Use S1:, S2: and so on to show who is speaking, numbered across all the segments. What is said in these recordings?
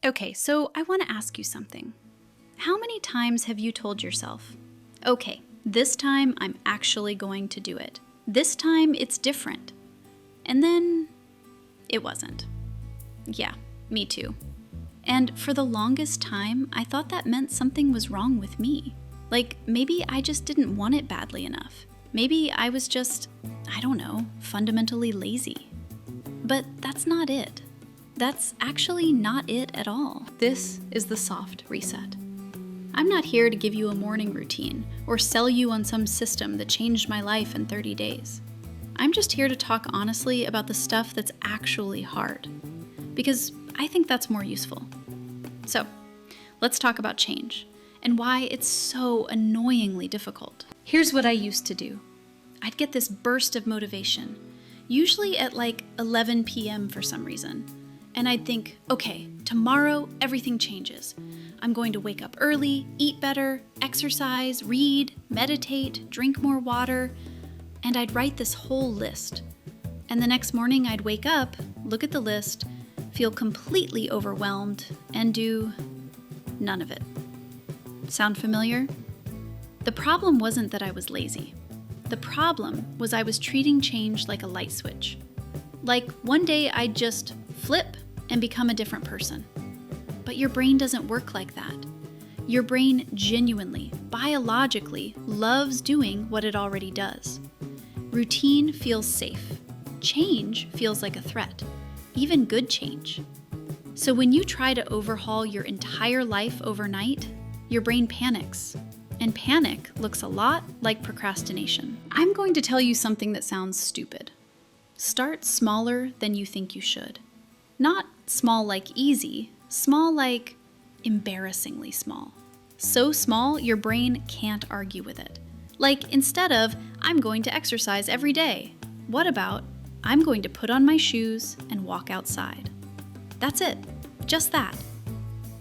S1: Okay, so I want to ask you something. How many times have you told yourself, okay, this time I'm actually going to do it. This time it's different. And then it wasn't. Yeah, me too. And for the longest time, I thought that meant something was wrong with me. Like maybe I just didn't want it badly enough. Maybe I was just, I don't know, fundamentally lazy. But that's not it. That's actually not it at all. This is the soft reset. I'm not here to give you a morning routine or sell you on some system that changed my life in 30 days. I'm just here to talk honestly about the stuff that's actually hard, because I think that's more useful. So, let's talk about change and why it's so annoyingly difficult. Here's what I used to do. I'd get this burst of motivation, usually at like 11 p.m. for some reason. And I'd think, okay, tomorrow everything changes. I'm going to wake up early, eat better, exercise, read, meditate, drink more water, and I'd write this whole list. And the next morning I'd wake up, look at the list, feel completely overwhelmed, and do none of it. Sound familiar? The problem wasn't that I was lazy. The problem was I was treating change like a light switch. Like one day I'd just flip and become a different person. But your brain doesn't work like that. Your brain genuinely, biologically, loves doing what it already does. Routine feels safe. Change feels like a threat, even good change. So when you try to overhaul your entire life overnight, your brain panics. And panic looks a lot like procrastination. I'm going to tell you something that sounds stupid. Start smaller than you think you should. Not small like easy, small like embarrassingly small. So small, your brain can't argue with it. Like instead of, I'm going to exercise every day, what about, I'm going to put on my shoes and walk outside? That's it. Just that.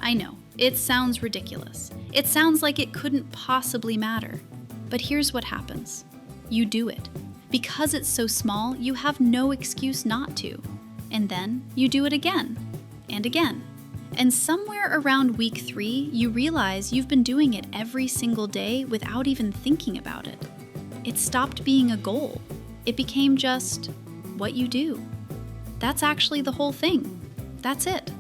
S1: I know, it sounds ridiculous. It sounds like it couldn't possibly matter. But here's what happens. You do it. Because it's so small, you have no excuse not to. And then you do it again and again. And somewhere around week 3, you realize you've been doing it every single day without even thinking about it. It stopped being a goal. It became just what you do. That's actually the whole thing. That's it.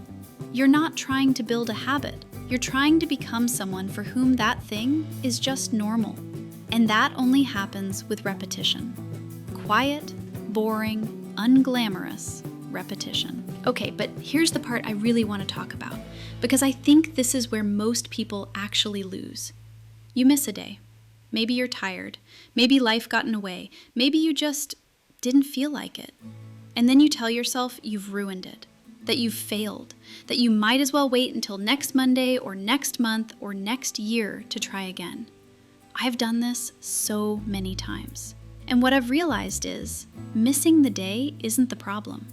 S1: You're not trying to build a habit. You're trying to become someone for whom that thing is just normal. And that only happens with repetition. Quiet, boring, unglamorous repetition. Okay, but here's the part I really want to talk about, because I think this is where most people actually lose. You miss a day. Maybe you're tired. Maybe life got in the way. Maybe you just didn't feel like it. And then you tell yourself you've ruined it, that you've failed, that you might as well wait until next Monday or next month or next year to try again. I've done this so many times. And what I've realized is, missing the day isn't the problem.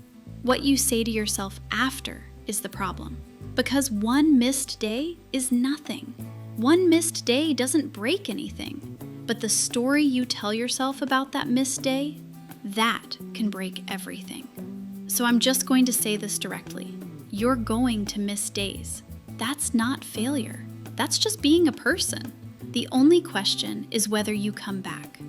S1: What you say to yourself after is the problem. Because one missed day is nothing. One missed day doesn't break anything. But the story you tell yourself about that missed day, that can break everything. So I'm just going to say this directly. You're going to miss days. That's not failure. That's just being a person. The only question is whether you come back.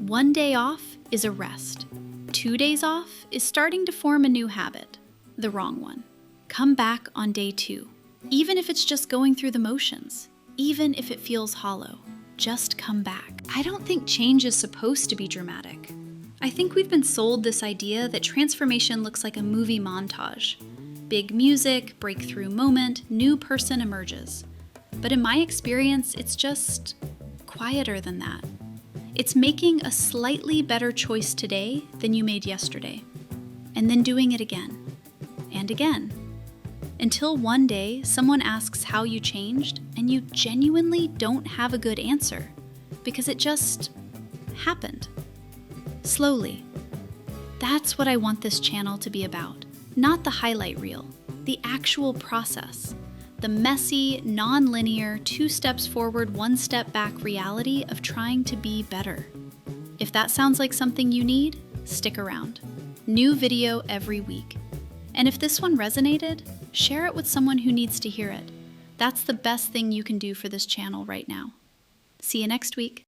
S1: 1 day off is a rest. 2 days off is starting to form a new habit, the wrong one. Come back on day 2, even if it's just going through the motions, even if it feels hollow. Just come back. I don't think change is supposed to be dramatic. I think we've been sold this idea that transformation looks like a movie montage. Big music, breakthrough moment, new person emerges. But in my experience, it's just quieter than that. It's making a slightly better choice today than you made yesterday, and then doing it again and again, until one day someone asks how you changed and you genuinely don't have a good answer because it just happened. Slowly. That's what I want this channel to be about, not the highlight reel, the actual process. The messy, non-linear, 2 steps forward, 1 step back reality of trying to be better. If that sounds like something you need, stick around. New video every week. And if this one resonated, share it with someone who needs to hear it. That's the best thing you can do for this channel right now. See you next week.